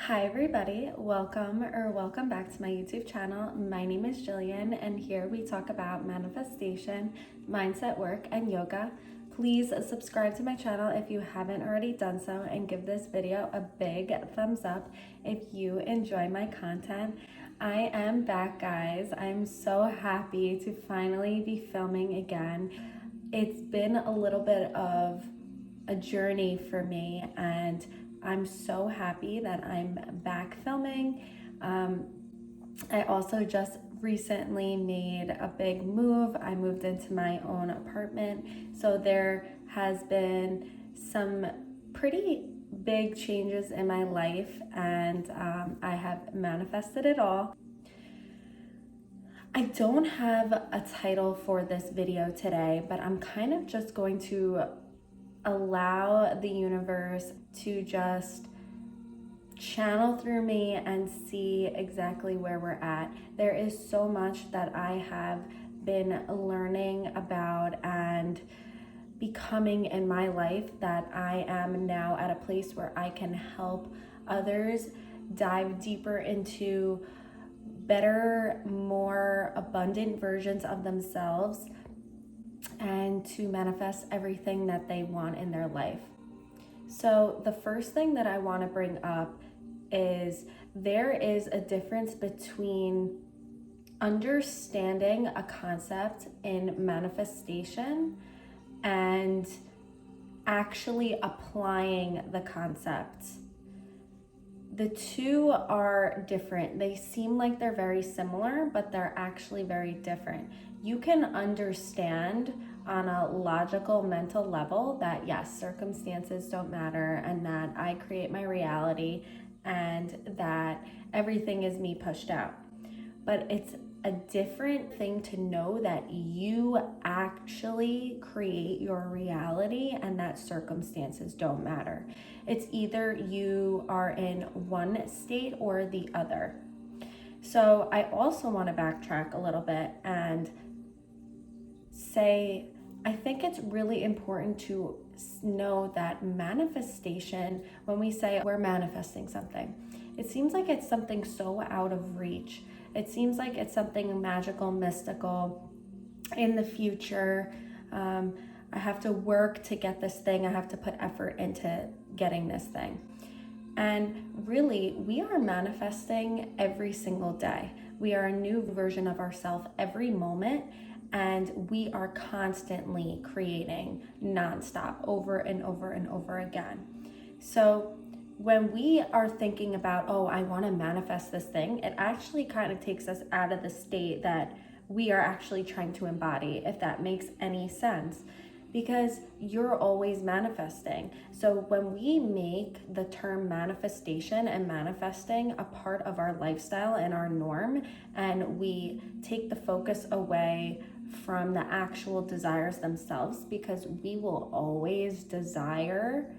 Hi everybody, welcome back to my YouTube channel. My name is Jillian and here we talk about manifestation, mindset work, and yoga. Please subscribe to my channel if you haven't already done so and give this video a big thumbs up if you enjoy my content. I am back, guys. I'm so happy to finally be filming again. It's been a little bit of a journey for me and I'm so happy that I'm back filming. I also just recently made a big move. I moved into my own apartment. So there has been some pretty big changes in my life and I have manifested it all. I don't have a title for this video today, but I'm kind of just going to allow the universe to just channel through me and see exactly where we're at. There is so much that I have been learning about and becoming in my life that I am now at a place where I can help others dive deeper into better, more abundant versions of themselves and to manifest everything that they want in their life. So the first thing that I want to bring up is there is a difference between understanding a concept in manifestation and actually applying the concept. The two are different. They seem like they're very similar, but they're actually very different. You can understand on a logical mental level that yes, circumstances don't matter and that I create my reality and that everything is me pushed out. But it's a different thing to know that you actually create your reality and that circumstances don't matter. It's either you are in one state or the other. So I also want to backtrack a little bit and say, I think it's really important to know that manifestation, when we say we're manifesting something, it seems like it's something so out of reach. It seems like it's something magical, mystical, in the future. I have to work to get this thing. I have to put effort into getting this thing. And really, we are manifesting every single day. We are a new version of ourselves every moment. And we are constantly creating nonstop over and over and over again. So when we are thinking about, oh, I want to manifest this thing, it actually kind of takes us out of the state that we are actually trying to embody, if that makes any sense, because you're always manifesting. So when we make the term manifestation and manifesting a part of our lifestyle and our norm, and we take the focus away from the actual desires themselves, because we will always desire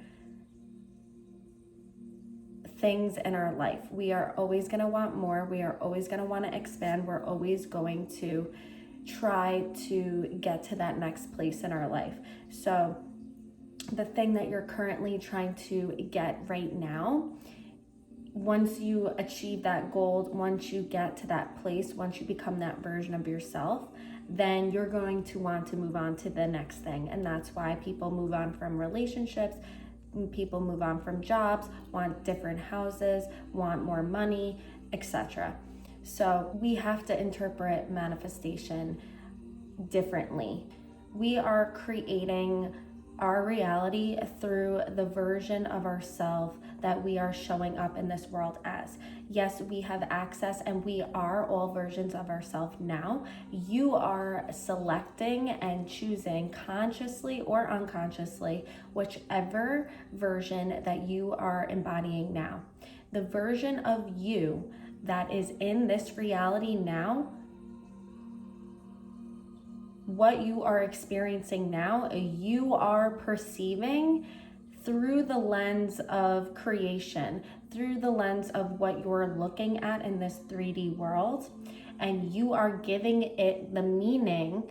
things in our life. We are always going to want more. We are always going to want to expand. We're always going to try to get to that next place in our life. So the thing that you're currently trying to get right now, once you achieve that goal, once you get to that place, once you become that version of yourself, then you're going to want to move on to the next thing. And that's why people move on from relationships, people move on from jobs, want different houses, want more money, etc. So we have to interpret manifestation differently. We are creating our reality through the version of ourselves that we are showing up in this world as. Yes, we have access and we are all versions of ourselves now. You are selecting and choosing consciously or unconsciously whichever version that you are embodying now. The version of you that is in this reality now, what you are experiencing now, you are perceiving through the lens of creation, through the lens of what you're looking at in this 3D world, and you are giving it the meaning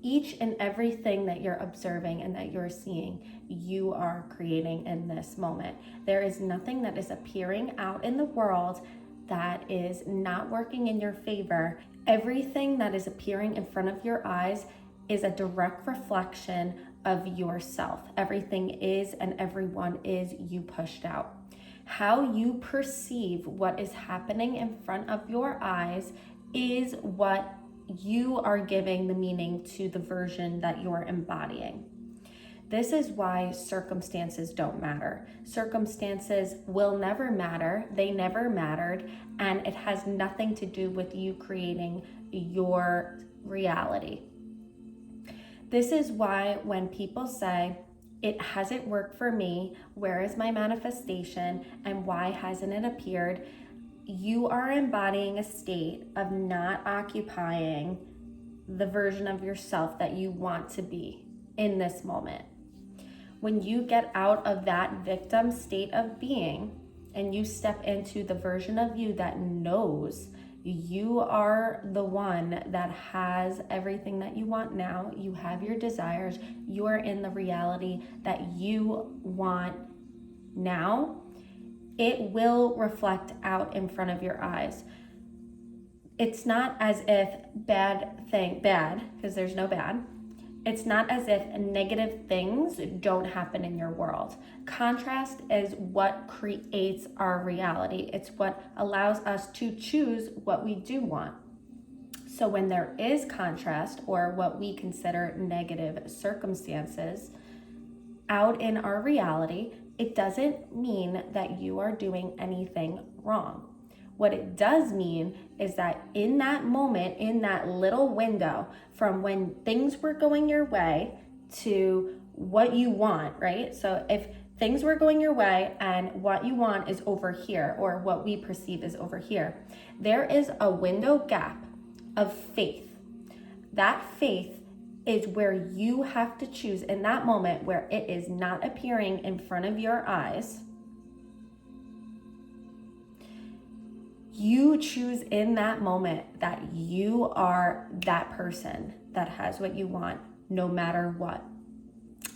Each and everything that you're observing and that you're seeing, you are creating in this moment. There is nothing that is appearing out in the world that is not working in your favor. Everything that is appearing in front of your eyes is a direct reflection of yourself. Everything is and everyone is you pushed out. How you perceive what is happening in front of your eyes is what you are giving the meaning to the version that you're embodying. This is why circumstances don't matter. Circumstances will never matter. They never mattered. And it has nothing to do with you creating your reality. This is why when people say, it hasn't worked for me, where is my manifestation, and why hasn't it appeared? You are embodying a state of not occupying the version of yourself that you want to be in this moment. When you get out of that victim state of being and you step into the version of you that knows you are the one that has everything that you want now, you have your desires, you are in the reality that you want now, it will reflect out in front of your eyes. It's not as if bad, because there's no bad. It's not as if negative things don't happen in your world. Contrast is what creates our reality. It's what allows us to choose what we do want. So when there is contrast, or what we consider negative circumstances out in our reality, it doesn't mean that you are doing anything wrong. What it does mean is that in that moment, in that little window from when things were going your way to what you want, right? So if things were going your way and what you want is over here, or what we perceive is over here, there is a window gap of faith. That faith is where you have to choose in that moment where it is not appearing in front of your eyes. You choose in that moment that you are that person that has what you want, no matter what.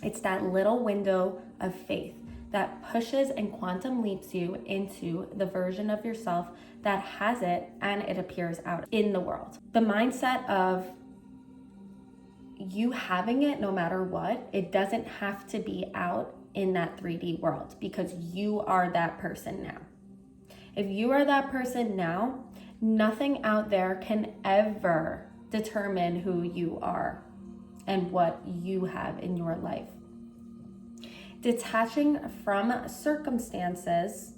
It's that little window of faith that pushes and quantum leaps you into the version of yourself that has it and it appears out in the world. The mindset of you having it no matter what, it doesn't have to be out in that 3D world, because you are that person now. If you are that person now, nothing out there can ever determine who you are and what you have in your life. Detaching from circumstances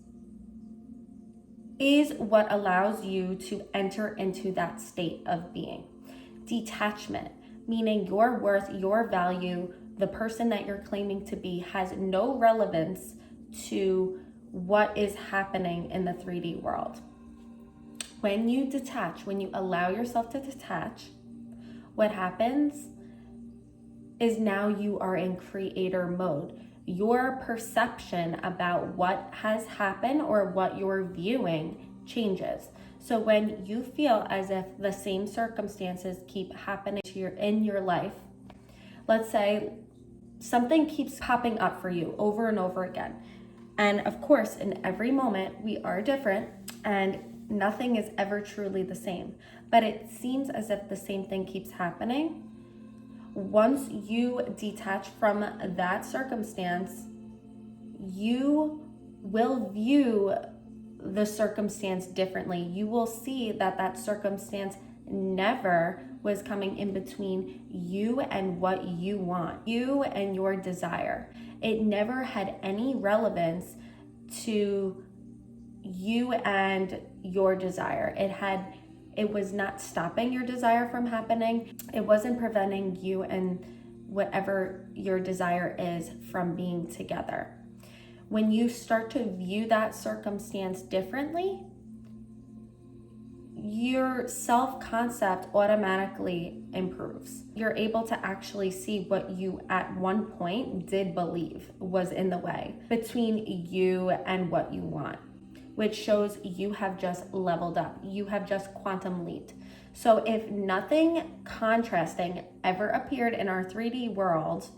is what allows you to enter into that state of being. Detachment, meaning your worth, your value, the person that you're claiming to be, has no relevance to what is happening in the 3D world. When you detach, when you allow yourself to detach, what happens is now you are in creator mode. Your perception about what has happened or what you're viewing changes. So when you feel as if the same circumstances keep happening in your life, let's say something keeps popping up for you over and over again. And of course, in every moment, we are different and nothing is ever truly the same. But it seems as if the same thing keeps happening. Once you detach from that circumstance, you will view the circumstance differently. You will see that that circumstance never was coming in between you and what you want, you and your desire. It never had any relevance to you and your desire. It was not stopping your desire from happening. It wasn't preventing you and whatever your desire is from being together. When you start to view that circumstance differently, your self-concept automatically improves. You're able to actually see what you at one point did believe was in the way between you and what you want. which shows you have just leveled up. You have just quantum leaped. So if nothing contrasting ever appeared in our 3D world,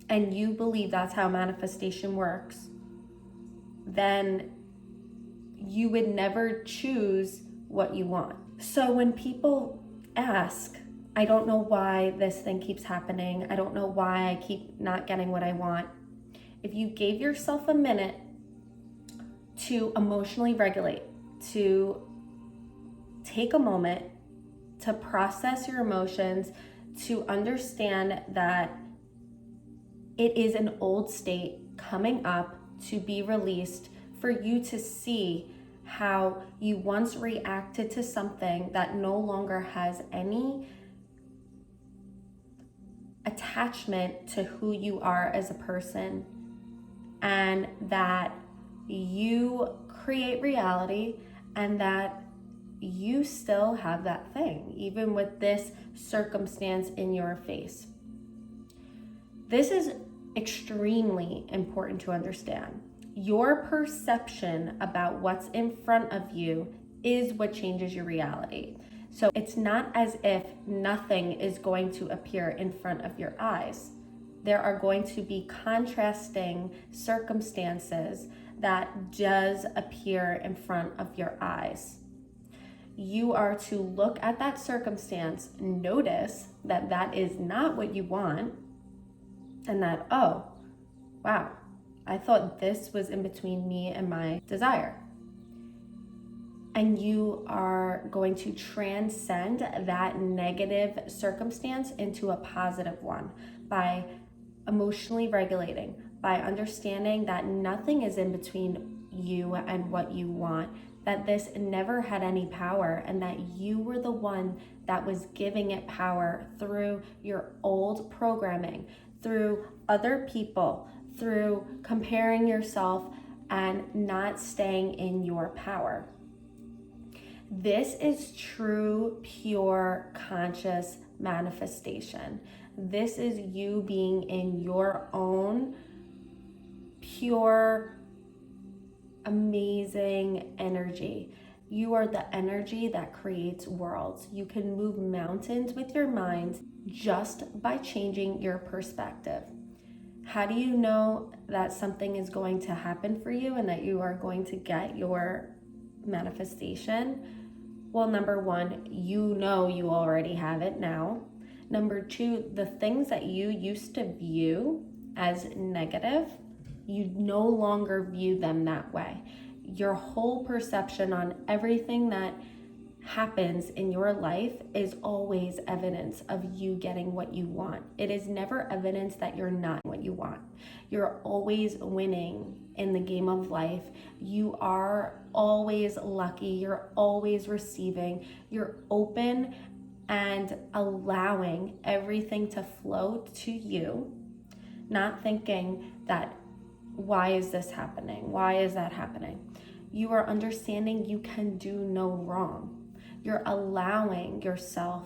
and you believe that's how manifestation works, then you would never choose what you want. So when people ask, I don't know why this thing keeps happening, I don't know why I keep not getting what I want, if you gave yourself a minute to emotionally regulate, to take a moment to process your emotions, to understand that it is an old state coming up to be released, for you to see how you once reacted to something that no longer has any attachment to who you are as a person, and that you create reality, and that you still have that thing, even with this circumstance in your face. This is extremely important to understand. Your perception about what's in front of you is what changes your reality. So it's not as if nothing is going to appear in front of your eyes. There are going to be contrasting circumstances that does appear in front of your eyes. You are to look at that circumstance, notice that that is not what you want, and that, oh, wow, I thought this was in between me and my desire. And you are going to transcend that negative circumstance into a positive one by emotionally regulating, by understanding that nothing is in between you and what you want, that this never had any power, and that you were the one that was giving it power through your old programming, through other people, through comparing yourself and not staying in your power. This is true, pure, conscious manifestation. This is you being in your own pure, amazing energy. You are the energy that creates worlds. You can move mountains with your mind just by changing your perspective. How do you know that something is going to happen for you and that you are going to get your manifestation? Well, number one, you know you already have it now. Number two, the things that you used to view as negative, you no longer view them that way. Your whole perception on everything that happens in your life is always evidence of you getting what you want. It is never evidence that you're not what you want. You're always winning in the game of life. You are always lucky. You're always receiving. You're open and allowing everything to flow to you, not thinking that, why is this happening? Why is that happening? You are understanding you can do no wrong. You're allowing yourself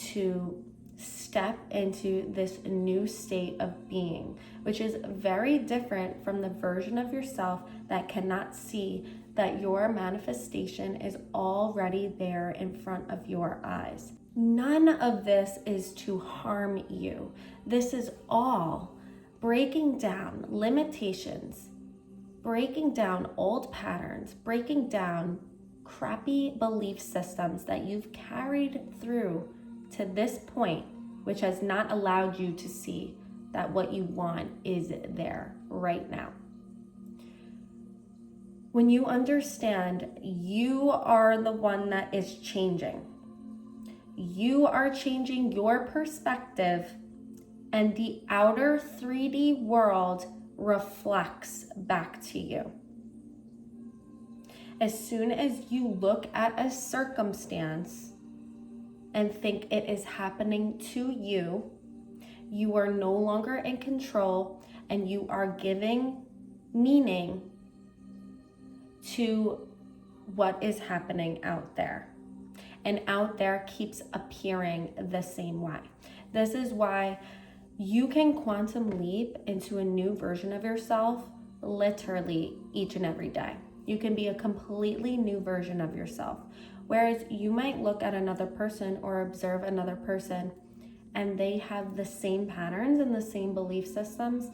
to step into this new state of being, which is very different from the version of yourself that cannot see that your manifestation is already there in front of your eyes. None of this is to harm you. This is all breaking down limitations, breaking down old patterns, breaking down crappy belief systems that you've carried through to this point, which has not allowed you to see that what you want is there right now. When you understand you are the one that is changing, you are changing your perspective, and the outer 3D world reflects back to you. As soon as you look at a circumstance and think it is happening to you, you are no longer in control, and you are giving meaning to what is happening out there. And out there keeps appearing the same way. This is why you can quantum leap into a new version of yourself literally each and every day. You can be a completely new version of yourself. Whereas you might look at another person or observe another person and they have the same patterns and the same belief systems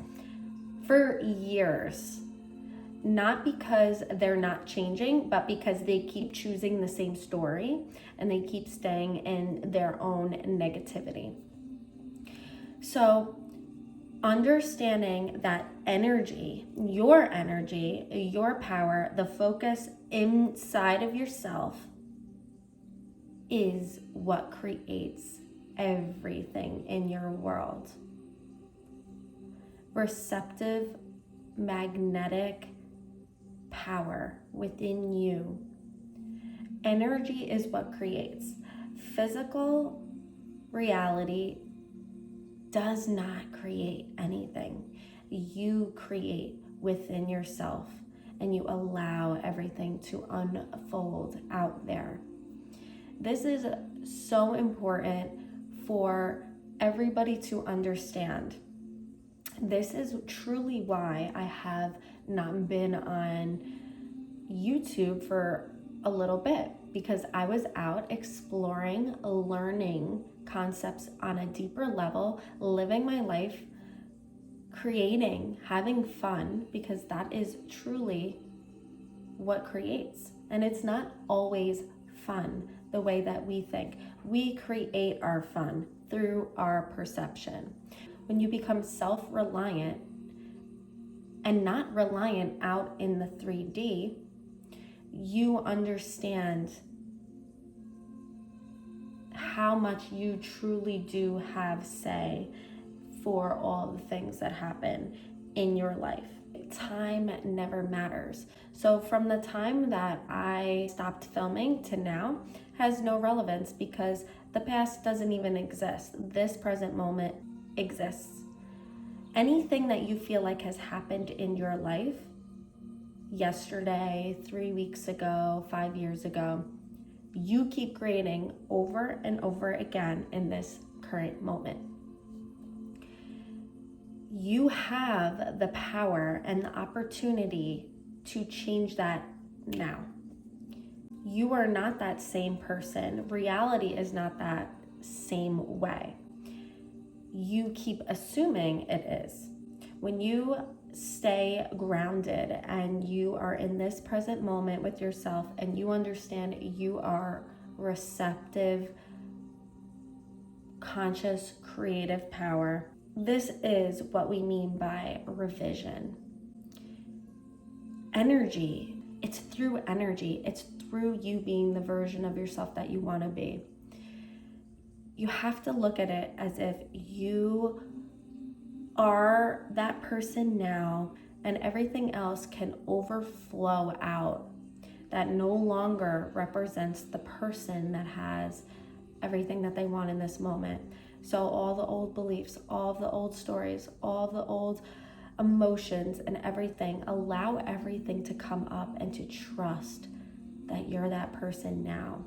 for years. Not because they're not changing, but because they keep choosing the same story and they keep staying in their own negativity. So understanding that energy, your power, the focus inside of yourself is what creates everything in your world. Receptive, magnetic power within you. Energy is what creates. Physical reality does not create anything. You create within yourself and you allow everything to unfold out there. This is so important for everybody to understand. This is truly why I have not been on YouTube for a little bit, because I was out exploring, learning concepts on a deeper level, living my life, creating, having fun, because that is truly what creates. And it's not always fun the way that we think. We create our fun through our perception. When you become self-reliant and not reliant out in the 3D, you understand how much you truly do have say for all the things that happen in your life. Time never matters. So from the time that I stopped filming to now has no relevance, because the past doesn't even exist. This present moment exists. Anything that you feel like has happened in your life yesterday, 3 weeks ago, 5 years ago, you keep creating over and over again in this current moment. You have the power and the opportunity to change that now. You are not that same person. Reality is not that same way. You keep assuming it is. When you stay grounded and you are in this present moment with yourself and you understand you are receptive, conscious, creative power, this is what we mean by revision. Energy, it's through energy. It's through you being the version of yourself that you want to be. You have to look at it as if you are that person now, and everything else can overflow out that no longer represents the person that has everything that they want in this moment. So all the old beliefs, all the old stories, all the old emotions and everything, allow everything to come up and to trust that you're that person now.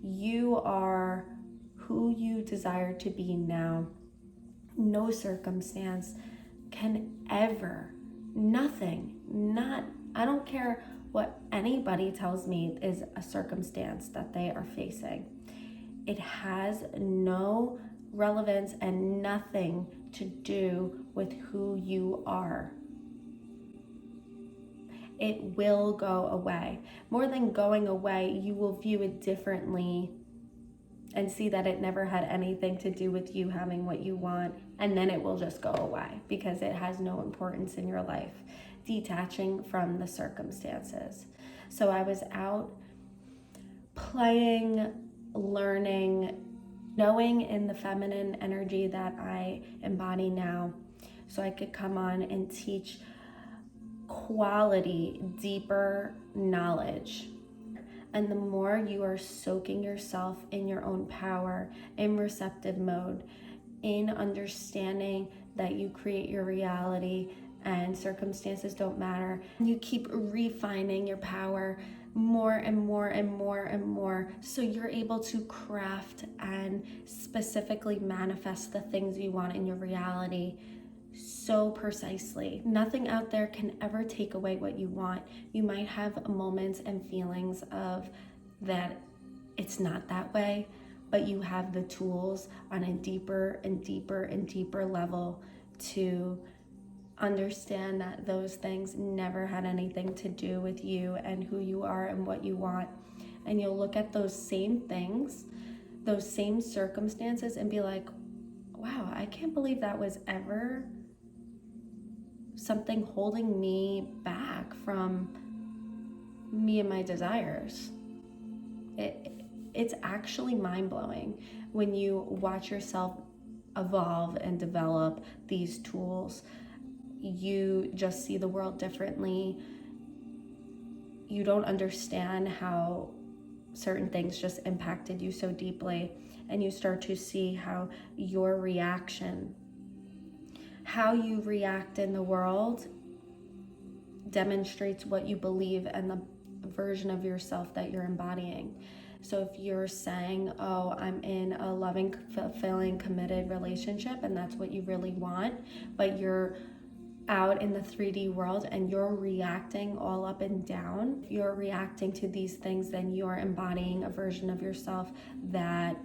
You are who you desire to be now. No circumstance can ever, I don't care what anybody tells me is a circumstance that they are facing. It has no relevance and nothing to do with who you are. It will go away. More than going away, you will view it differently and see that it never had anything to do with you having what you want, and then it will just go away because it has no importance in your life, detaching from the circumstances. So I was out playing, learning, knowing in the feminine energy that I embody now, so I could come on and teach quality, deeper knowledge. And the more you are soaking yourself in your own power, in receptive mode, in understanding that you create your reality and circumstances don't matter, you keep refining your power more and more and more and more, so you're able to craft and specifically manifest the things you want in your reality so precisely. Nothing out there can ever take away what you want. You might have moments and feelings of that it's not that way, but you have the tools on a deeper and deeper and deeper level to understand that those things never had anything to do with you and who you are and what you want. And you'll look at those same things, those same circumstances, and be like, wow, I can't believe that was ever something holding me back from me and my desires. It's actually mind-blowing when you watch yourself evolve and develop these tools. You just see the world differently. You don't understand how certain things just impacted you so deeply, and you start to see how your reaction, how you react in the world, demonstrates what you believe and the version of yourself that you're embodying. So if you're saying, oh, I'm in a loving, fulfilling, committed relationship, and that's what you really want, but you're out in the 3D world and you're reacting all up and down, if you're reacting to these things, then you're embodying a version of yourself that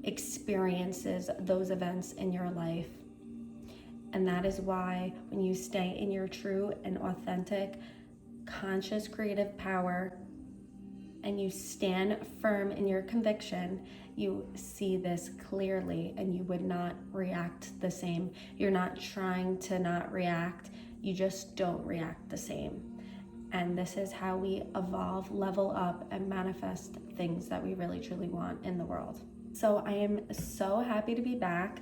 experiences those events in your life. And that is why when you stay in your true and authentic, conscious, creative power, and you stand firm in your conviction, you see this clearly and you would not react the same. You're not trying to not react, you just don't react the same. And this is how we evolve, level up, and manifest things that we really truly want in the world. So I am so happy to be back.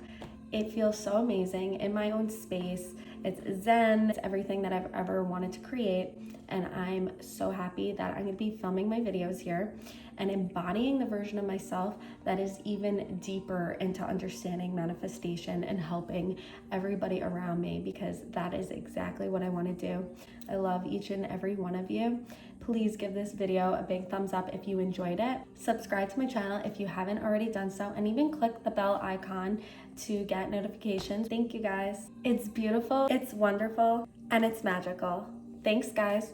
It feels so amazing in my own space. It's zen, it's everything that I've ever wanted to create. And I'm so happy that I'm gonna be filming my videos here and embodying the version of myself that is even deeper into understanding manifestation and helping everybody around me, because that is exactly what I wanna do. I love each and every one of you. Please give this video a big thumbs up if you enjoyed it. Subscribe to my channel if you haven't already done so, and even click the bell icon to get notifications. Thank you guys. It's beautiful, it's wonderful, and it's magical. Thanks guys.